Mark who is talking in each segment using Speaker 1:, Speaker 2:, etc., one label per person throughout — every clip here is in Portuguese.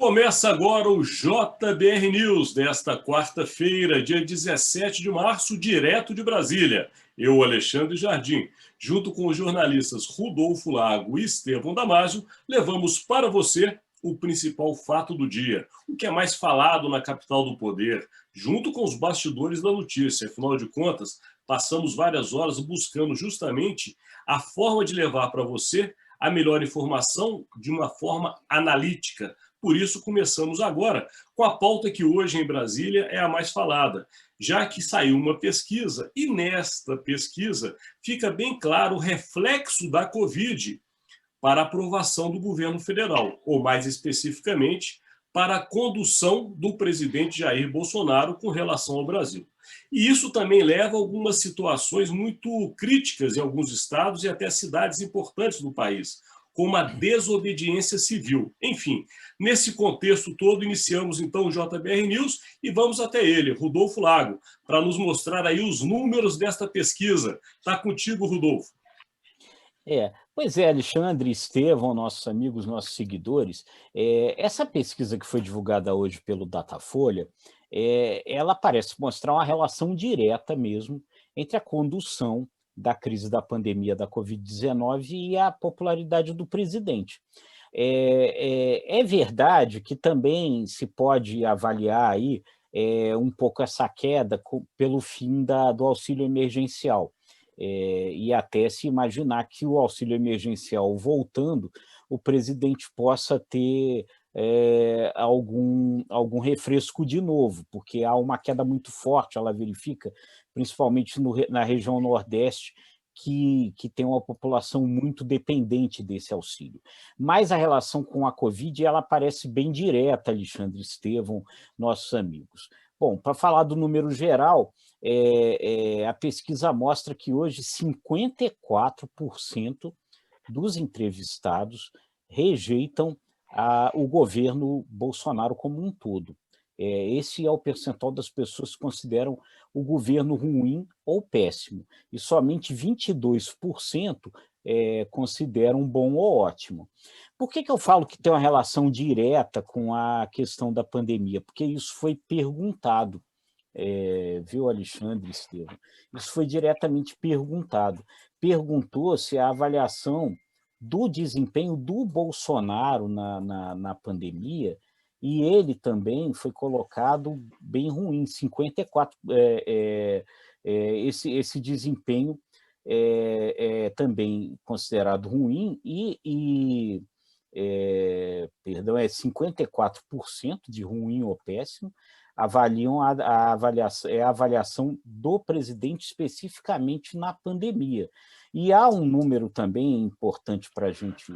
Speaker 1: Começa agora o JBR News desta quarta-feira, dia 17 de março, direto de Brasília. Eu, Alexandre Jardim, junto com os jornalistas Rodolfo Lago e Estevão Damasio, levamos para você o principal fato do dia, o que é mais falado na capital do poder, junto com os bastidores da notícia. Afinal de contas, passamos várias horas buscando justamente a forma de levar para você a melhor informação de uma forma analítica. Por isso, começamos agora com a pauta que hoje em Brasília é a mais falada, já que saiu uma pesquisa e nesta pesquisa fica bem claro o reflexo da Covid para a aprovação do governo federal, ou mais especificamente, para a condução do presidente Jair Bolsonaro com relação ao Brasil. E isso também leva a algumas situações muito críticas em alguns estados e até cidades importantes do país, como a desobediência civil. Enfim, nesse contexto todo, iniciamos então o JBR News e vamos até ele, Rodolfo Lago, para nos mostrar aí os números desta pesquisa. Está contigo, Rodolfo.
Speaker 2: Pois é, Alexandre, Estevão, nossos amigos, nossos seguidores, essa pesquisa que foi divulgada hoje pelo Datafolha, ela parece mostrar uma relação direta mesmo entre a condução da crise da pandemia da Covid-19 e a popularidade do presidente. É verdade que também se pode avaliar aí um pouco essa queda pelo fim do auxílio emergencial. E até se imaginar que o auxílio emergencial voltando, o presidente possa ter algum refresco de novo, porque há uma queda muito forte, ela verifica, principalmente na região Nordeste, que tem uma população muito dependente desse auxílio. Mas a relação com a Covid, ela parece bem direta, Alexandre, Estevão, nossos amigos. Bom, para falar do número geral, a pesquisa mostra que hoje 54% dos entrevistados rejeitam o governo Bolsonaro como um todo. Esse é o percentual das pessoas que consideram o governo ruim ou péssimo, e somente 22% consideram bom ou ótimo. Por que eu falo que tem uma relação direta com a questão da pandemia? Porque isso foi perguntado, viu, Alexandre e Estevão? Isso foi diretamente perguntado. Perguntou-se a avaliação do desempenho do Bolsonaro na pandemia, e ele também foi colocado bem ruim, 54%. Esse desempenho é também considerado ruim, perdão, 54% de ruim ou péssimo, avaliam a avaliação do presidente especificamente na pandemia. E há um número também importante para a gente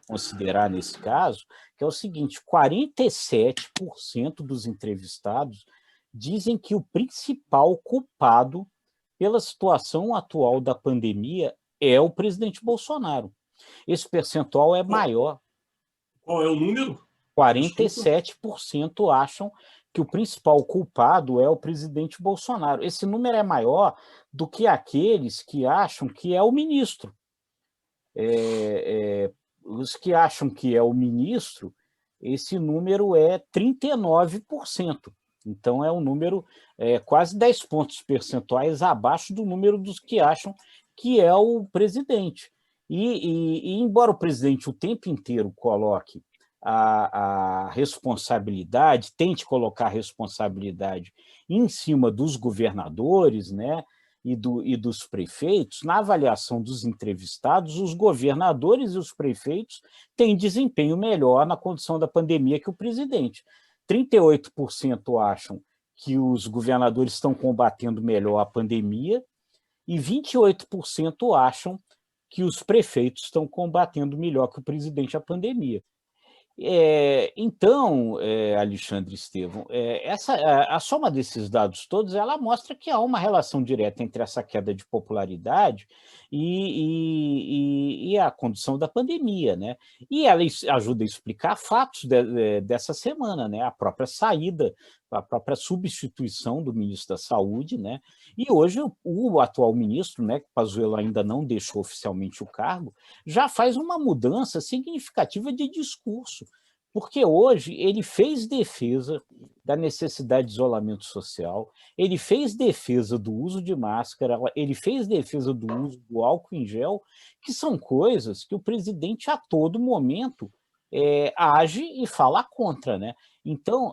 Speaker 2: considerar nesse caso, que é o seguinte: 47% dos entrevistados dizem que o principal culpado pela situação atual da pandemia é o presidente Bolsonaro. Esse percentual é maior.
Speaker 1: Qual é o número?
Speaker 2: 47% acham que o principal culpado é o presidente Bolsonaro. Esse número é maior do que aqueles que acham que é o ministro. Os que acham que é o ministro, esse número é 39%. Então, é um número quase 10 pontos percentuais abaixo do número dos que acham que é o presidente. E embora o presidente o tempo inteiro coloque a responsabilidade, tente colocar a responsabilidade em cima dos governadores, né, e dos prefeitos, na avaliação dos entrevistados, os governadores e os prefeitos têm desempenho melhor na condução da pandemia que o presidente. 38% acham que os governadores estão combatendo melhor a pandemia e 28% acham que os prefeitos estão combatendo melhor que o presidente a pandemia. Então, Alexandre e Estevão, a soma desses dados todos, ela mostra que há uma relação direta entre essa queda de popularidade e a condução da pandemia, né? E ela ajuda a explicar fatos dessa semana, né? A própria saída, a própria substituição do ministro da Saúde, né? E hoje o atual ministro, né, que Pazuello ainda não deixou oficialmente o cargo, já faz uma mudança significativa de discurso. Porque hoje ele fez defesa da necessidade de isolamento social, ele fez defesa do uso de máscara, ele fez defesa do uso do álcool em gel, que são coisas que o presidente a todo momento age e fala contra, né? Então,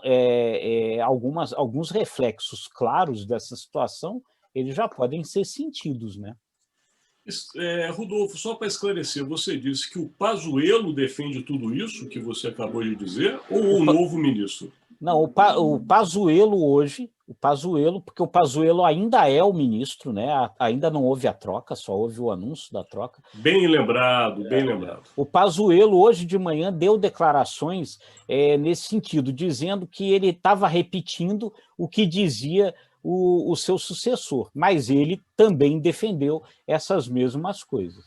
Speaker 2: alguns reflexos claros dessa situação, eles já podem ser sentidos, né?
Speaker 1: Rodolfo, só para esclarecer, você disse que o Pazuello defende tudo isso que você acabou de dizer, ou o novo ministro?
Speaker 2: Não, o Pazuello hoje, porque o Pazuello ainda é o ministro, né? Ainda não houve a troca, só houve o anúncio da troca.
Speaker 1: Bem lembrado, bem lembrado.
Speaker 2: O Pazuello, hoje de manhã, deu declarações nesse sentido, dizendo que ele estava repetindo o que dizia o seu sucessor, mas ele também defendeu essas mesmas coisas.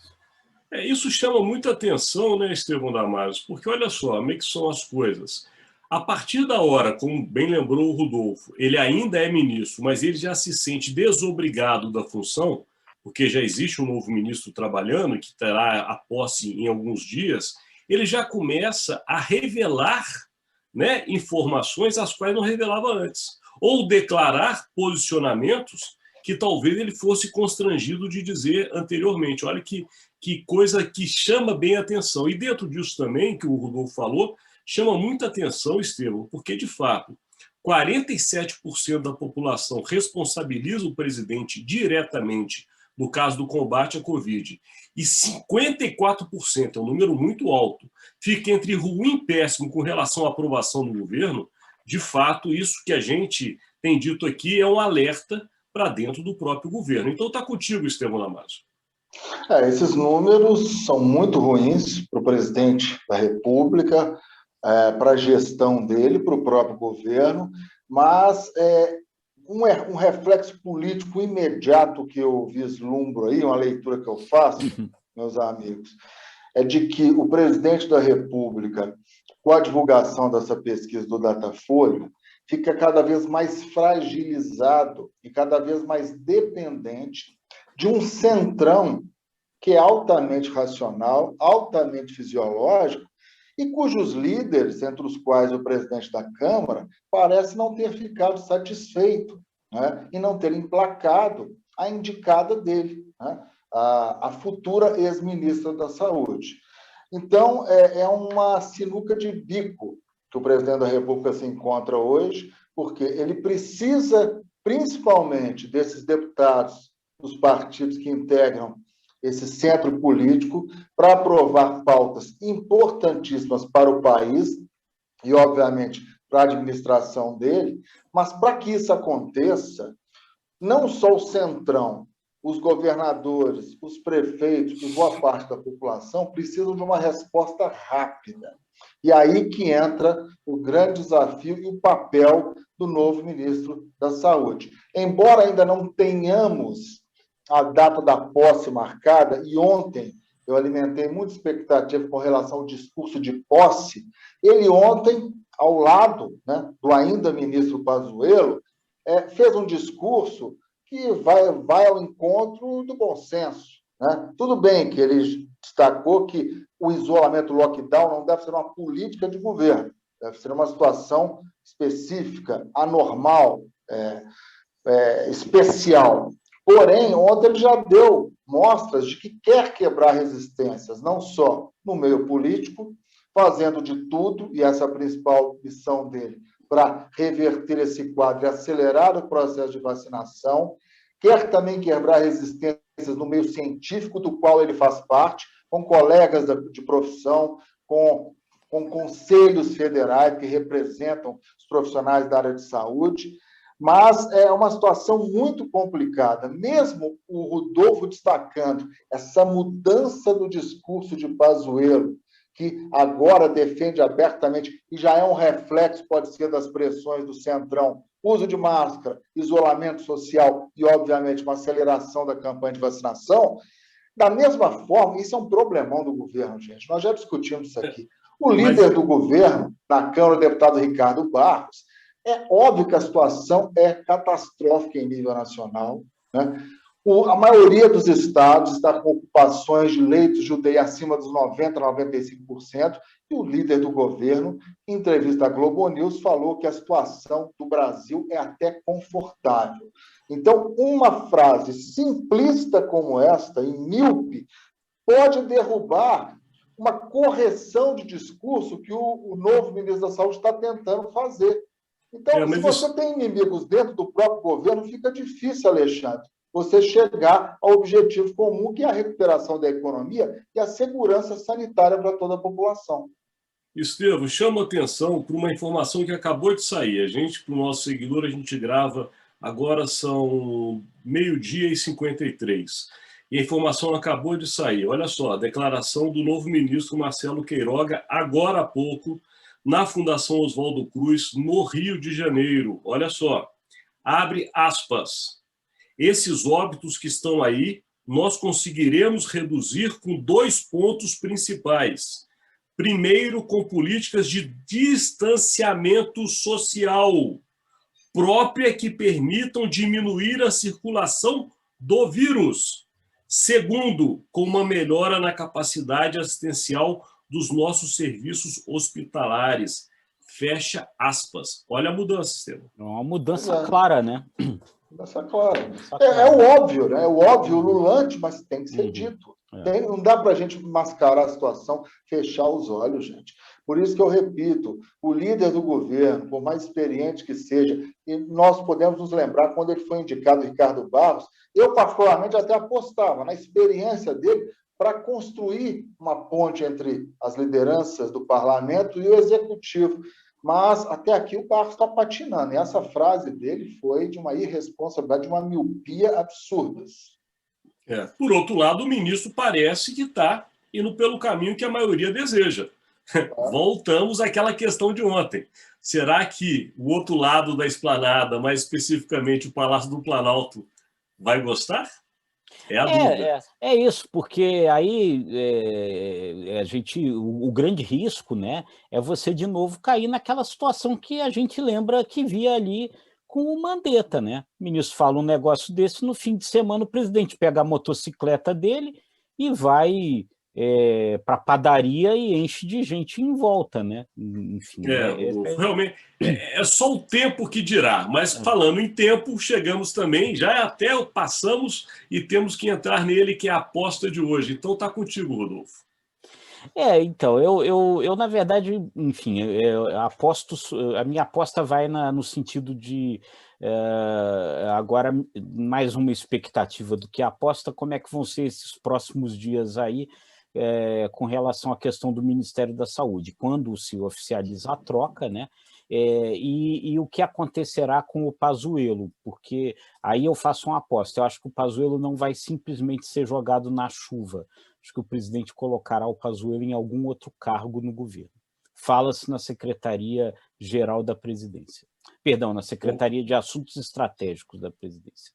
Speaker 1: Isso chama muita atenção, né, Estevão Damares? Porque olha só, como é que são as coisas. A partir da hora, como bem lembrou o Rodolfo, ele ainda é ministro, mas ele já se sente desobrigado da função, porque já existe um novo ministro trabalhando, que terá a posse em alguns dias, ele já começa a revelar, né, informações as quais não revelava antes, ou declarar posicionamentos que talvez ele fosse constrangido de dizer anteriormente. Olha que coisa que chama bem a atenção. E dentro disso também, que o Rodolfo falou, chama muita atenção, Estevão, porque, de fato, 47% da população responsabiliza o presidente diretamente no caso do combate à Covid, e 54%, é um número muito alto, fica entre ruim e péssimo com relação à aprovação do governo. De fato, isso que a gente tem dito aqui é um alerta para dentro do próprio governo. Então, está contigo, Estevão Damaso.
Speaker 3: Esses números são muito ruins para o presidente da República, para a gestão dele, para o próprio governo, mas um reflexo político imediato que eu vislumbro aí, uma leitura que eu faço, meus amigos, é de que o presidente da República, com a divulgação dessa pesquisa do Datafolha, fica cada vez mais fragilizado e cada vez mais dependente de um centrão que é altamente racional, altamente fisiológico, e cujos líderes, entre os quais o presidente da Câmara, parece não ter ficado satisfeito, né, e não ter emplacado a indicada dele, né, a futura ex-ministra da Saúde. Então, é uma sinuca de bico que o presidente da República se encontra hoje, porque ele precisa, principalmente, desses deputados dos partidos que integram esse centro político, para aprovar pautas importantíssimas para o país e, obviamente, para a administração dele, mas para que isso aconteça, não só o centrão, os governadores, os prefeitos e boa parte da população precisam de uma resposta rápida. E aí que entra o grande desafio e o papel do novo ministro da Saúde. Embora ainda não tenhamos a data da posse marcada, e ontem eu alimentei muita expectativa com relação ao discurso de posse, ele ontem, ao lado, né, do ainda ministro Pazuello, fez um discurso que vai ao encontro do bom senso, né? Tudo bem que ele destacou que o isolamento, o lockdown, não deve ser uma política de governo, deve ser uma situação específica, anormal, especial. Porém, ontem ele já deu mostras de que quer quebrar resistências, não só no meio político, fazendo de tudo, e essa é a principal missão dele, para reverter esse quadro e acelerar o processo de vacinação, quer também quebrar resistências no meio científico, do qual ele faz parte, com colegas de profissão, com conselhos federais que representam os profissionais da área de saúde, mas é uma situação muito complicada. Mesmo o Rodolfo destacando essa mudança do discurso de Pazuello, que agora defende abertamente, e já é um reflexo, pode ser, das pressões do Centrão, uso de máscara, isolamento social e, obviamente, uma aceleração da campanha de vacinação, da mesma forma, isso é um problemão do governo, gente. Nós já discutimos isso aqui. O líder do governo, na Câmara, o deputado Ricardo Barros, é óbvio que a situação é catastrófica em nível nacional, né? A maioria dos estados está com ocupações de leitos de UTI acima dos 90%, 95%, e o líder do governo, em entrevista à Globo News, falou que a situação do Brasil é até confortável. Então, uma frase simplista como esta, e míope, pode derrubar uma correção de discurso que o novo ministro da Saúde está tentando fazer. Então, se você tem inimigos dentro do próprio governo, fica difícil, Alexandre, você chegar ao objetivo comum, que é a recuperação da economia e a segurança sanitária para toda a população.
Speaker 1: Estevam, chama atenção para uma informação que acabou de sair. A gente, para o nosso seguidor, a gente grava, agora são 12h53. E a informação acabou de sair. Olha só, a declaração do novo ministro Marcelo Queiroga, agora há pouco, na Fundação Oswaldo Cruz, no Rio de Janeiro. Olha só, abre aspas. Esses óbitos que estão aí, nós conseguiremos reduzir com 2 pontos principais. Primeiro, com políticas de distanciamento social própria que permitam diminuir a circulação do vírus. Segundo, com uma melhora na capacidade assistencial dos nossos serviços hospitalares. Fecha aspas. Olha a mudança, Estevam.
Speaker 2: É uma mudança clara, né?
Speaker 3: Mudança clara. É o óbvio, né? É o óbvio, o lulante, mas tem que ser dito. Não dá para a gente mascarar a situação, fechar os olhos, gente. Por isso que eu repito, o líder do governo, por mais experiente que seja, e nós podemos nos lembrar, quando ele foi indicado, Ricardo Barros, eu particularmente até apostava na experiência dele para construir uma ponte entre as lideranças do parlamento e o executivo. Mas até aqui o Barros está patinando, e essa frase dele foi de uma irresponsabilidade, de uma miopia absurdas.
Speaker 1: Por outro lado, o ministro parece que está indo pelo caminho que a maioria deseja. Voltamos àquela questão de ontem. Será que o outro lado da esplanada, mais especificamente o Palácio do Planalto, vai gostar? É a dúvida.
Speaker 2: É isso, porque aí o grande risco, né, é você de novo cair naquela situação que a gente lembra que via ali com o Mandetta, né? O ministro fala um negócio desse, no fim de semana o presidente pega a motocicleta dele e vai para a padaria e enche de gente em volta, né? Enfim.
Speaker 1: Realmente, é só o tempo que dirá, mas falando em tempo, chegamos também, já até passamos e temos que entrar nele, que é a aposta de hoje. Então tá contigo, Rodolfo.
Speaker 2: Então, eu na verdade, enfim, aposto, a minha aposta vai no sentido de, agora, mais uma expectativa do que a aposta, como é que vão ser esses próximos dias aí, com relação à questão do Ministério da Saúde, quando se oficializa a troca, né? E o que acontecerá com o Pazuello, porque aí eu faço uma aposta, eu acho que o Pazuello não vai simplesmente ser jogado na chuva. Acho que o presidente colocará o Pazuello em algum outro cargo no governo. Fala-se na Secretaria-Geral da Presidência. Perdão, na Secretaria de Assuntos Estratégicos da Presidência.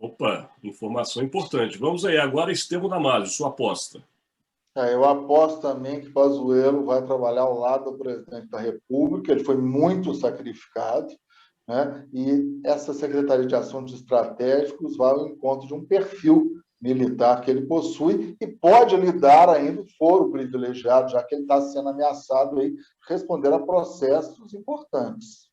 Speaker 1: Opa, informação importante. Vamos aí, agora Estevam Damasio, sua aposta.
Speaker 3: Eu aposto também que Pazuello vai trabalhar ao lado do presidente da República, ele foi muito sacrificado, né? E essa Secretaria de Assuntos Estratégicos vai ao encontro de um perfil militar que ele possui e pode lhe dar ainda o foro privilegiado, já que ele está sendo ameaçado aí de responder a processos importantes.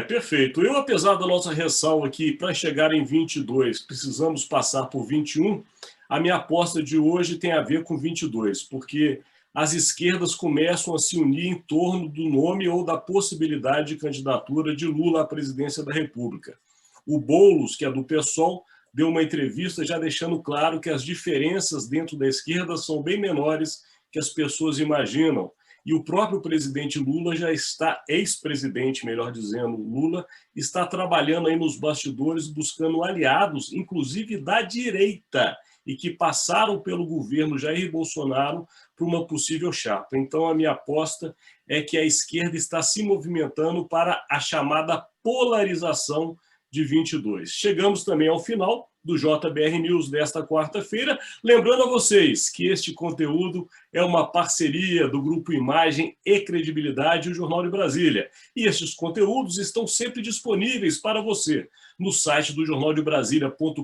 Speaker 1: Perfeito. Eu, apesar da nossa ressalva aqui, para chegar em 22, precisamos passar por 21, a minha aposta de hoje tem a ver com 22, porque as esquerdas começam a se unir em torno do nome ou da possibilidade de candidatura de Lula à presidência da República. O Boulos, que é do PSOL, deu uma entrevista já deixando claro que as diferenças dentro da esquerda são bem menores que as pessoas imaginam. E o próprio presidente Lula já está, ex-presidente, melhor dizendo, Lula, está trabalhando aí nos bastidores, buscando aliados, inclusive da direita, e que passaram pelo governo Jair Bolsonaro para uma possível chapa. Então, a minha aposta é que a esquerda está se movimentando para a chamada polarização de 22. Chegamos também ao final do JBR News desta quarta-feira. Lembrando a vocês que este conteúdo é uma parceria do Grupo Imagem e Credibilidade e o Jornal de Brasília. E estes conteúdos estão sempre disponíveis para você no site do jornaldebrasilia.com.br,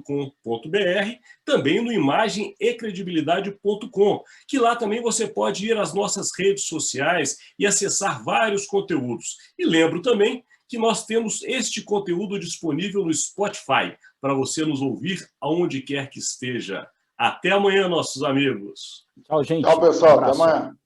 Speaker 1: também no imagemecredibilidade.com, que lá também você pode ir às nossas redes sociais e acessar vários conteúdos. E lembro também que nós temos este conteúdo disponível no Spotify, para você nos ouvir aonde quer que esteja. Até amanhã, nossos amigos.
Speaker 2: Tchau, gente.
Speaker 3: Tchau, pessoal.
Speaker 2: Um
Speaker 3: até amanhã.